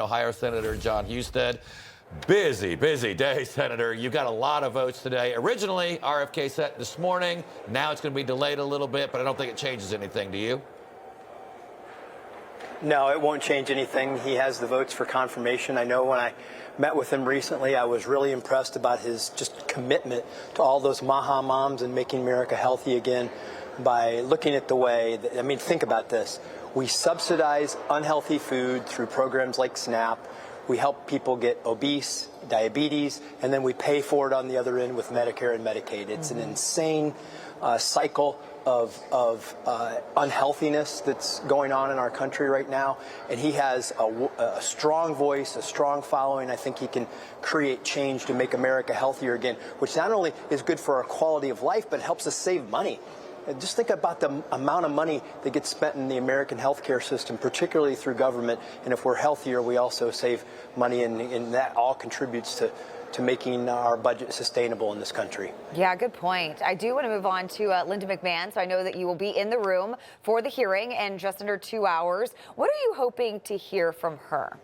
Ohio Senator Jon Husted. Busy day, Senator. You got a lot of votes today. Originally, RFK set this morning. Now it's going to be delayed a little bit, but I don't think it changes anything. Do you? No, it won't change anything. He has the votes for confirmation. I know when I met with him recently, I was really impressed about his just commitment to all those Maha moms and making America healthy again by looking at the way that, I mean, think about this. We subsidize unhealthy food through programs like SNAP. We help people get obese, diabetes, and then we pay for it on the other end with Medicare and Medicaid. It's an insane cycle of unhealthiness that's going on in our country right now. And he has a strong voice, a strong following. I think he can create change to make America healthier again, which not only is good for our quality of life, but helps us save money. Just think about the amount of money that gets spent in the American healthcare system, particularly through government. And if we're healthier, we also save money, and that all contributes to making our budget sustainable in this country. Yeah, good point. I do want to move on to Linda McMahon. So I know that you will be in the room for the hearing in just under 2 hours. What are you hoping to hear from her?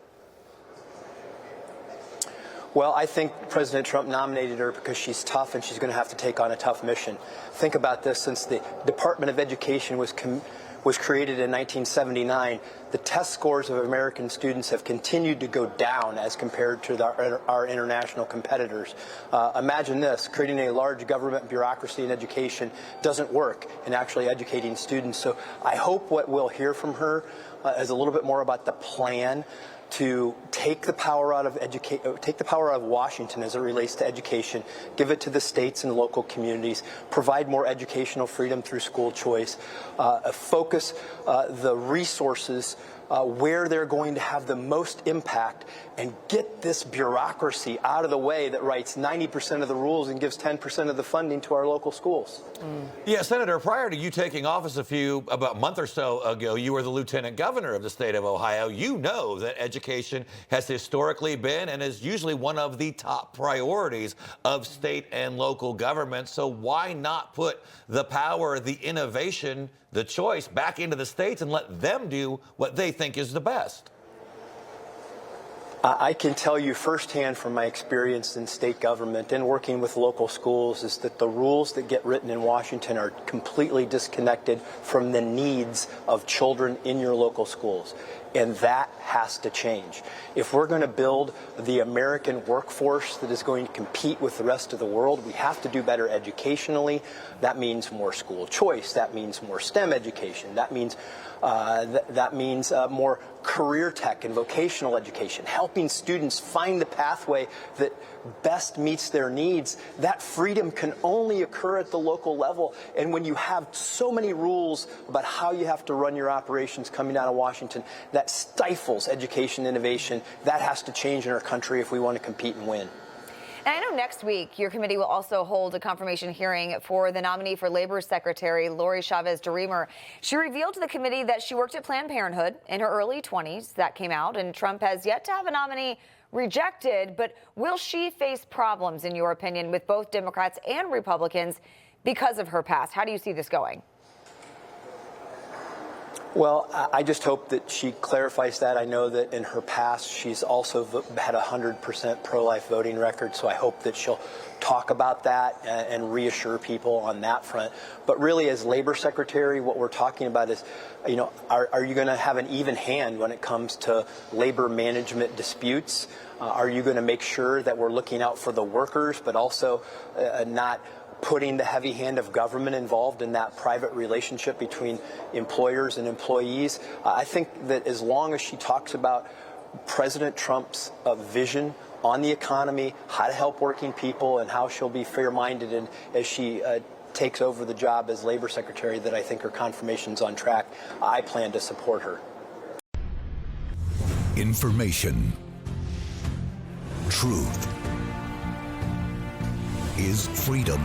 Well, I think President Trump nominated her because she's tough and she's going to have to take on a tough mission. Think about this. Since the Department of Education was created in 1979, the test scores of American students have continued to go down as compared to our international competitors. Imagine this, creating a large government bureaucracy in education doesn't work in actually educating students. So I hope what we'll hear from her is a little bit more about the plan to take the power out of Washington as it relates to education, give it to the states and local communities, provide more educational freedom through school choice, focus the resources where they're going to have the most impact, and get this bureaucracy out of the way that writes 90% of the rules and gives 10% of the funding to our local schools. Yeah, Senator, prior to you taking office about a month or so ago, you were the lieutenant governor of the state of Ohio. You know that education has historically been and is usually one of the top priorities of state and local government. So why not put the power, the innovation, the choice back into the states and let them do what they think is the best? I can tell you firsthand from my experience in state government and working with local schools is that the rules that get written in Washington are completely disconnected from the needs of children in your local schools. And that has to change. If we're going to build the American workforce that is going to compete with the rest of the world, we have to do better educationally. That means more school choice. That means more STEM education. That means more career tech and vocational education, helping students find the pathway that best meets their needs. That freedom can only occur at the local level. And when you have so many rules about how you have to run your operations coming out of Washington, that stifles education innovation. That has to change in our country if we want to compete and win. And I know next week your committee will also hold a confirmation hearing for the nominee for Labor Secretary, Lori Chavez-DeRemer. She revealed to the committee that she worked at Planned Parenthood in her early 20s. That came out, and Trump has yet to have a nominee rejected. But will she face problems, in your opinion, with both Democrats and Republicans because of her past? How do you see this going? Well, I just hope that she clarifies that. I know that in her past, she's also had a 100% pro-life voting record, so I hope that she'll talk about that and reassure people on that front. But really, as Labor Secretary, what we're talking about is, you know, are you going to have an even hand when it comes to labor management disputes? Are you going to make sure that we're looking out for the workers, but also not putting the heavy hand of government involved in that private relationship between employers and employees? I think that as long as she talks about President Trump's vision on the economy, how to help working people, and how she'll be fair-minded and as she takes over the job as Labor Secretary, that I think her confirmation's on track. I plan to support her. Information. Truth is freedom.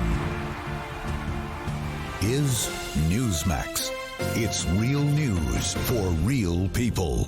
Is Newsmax. It's real news for real people.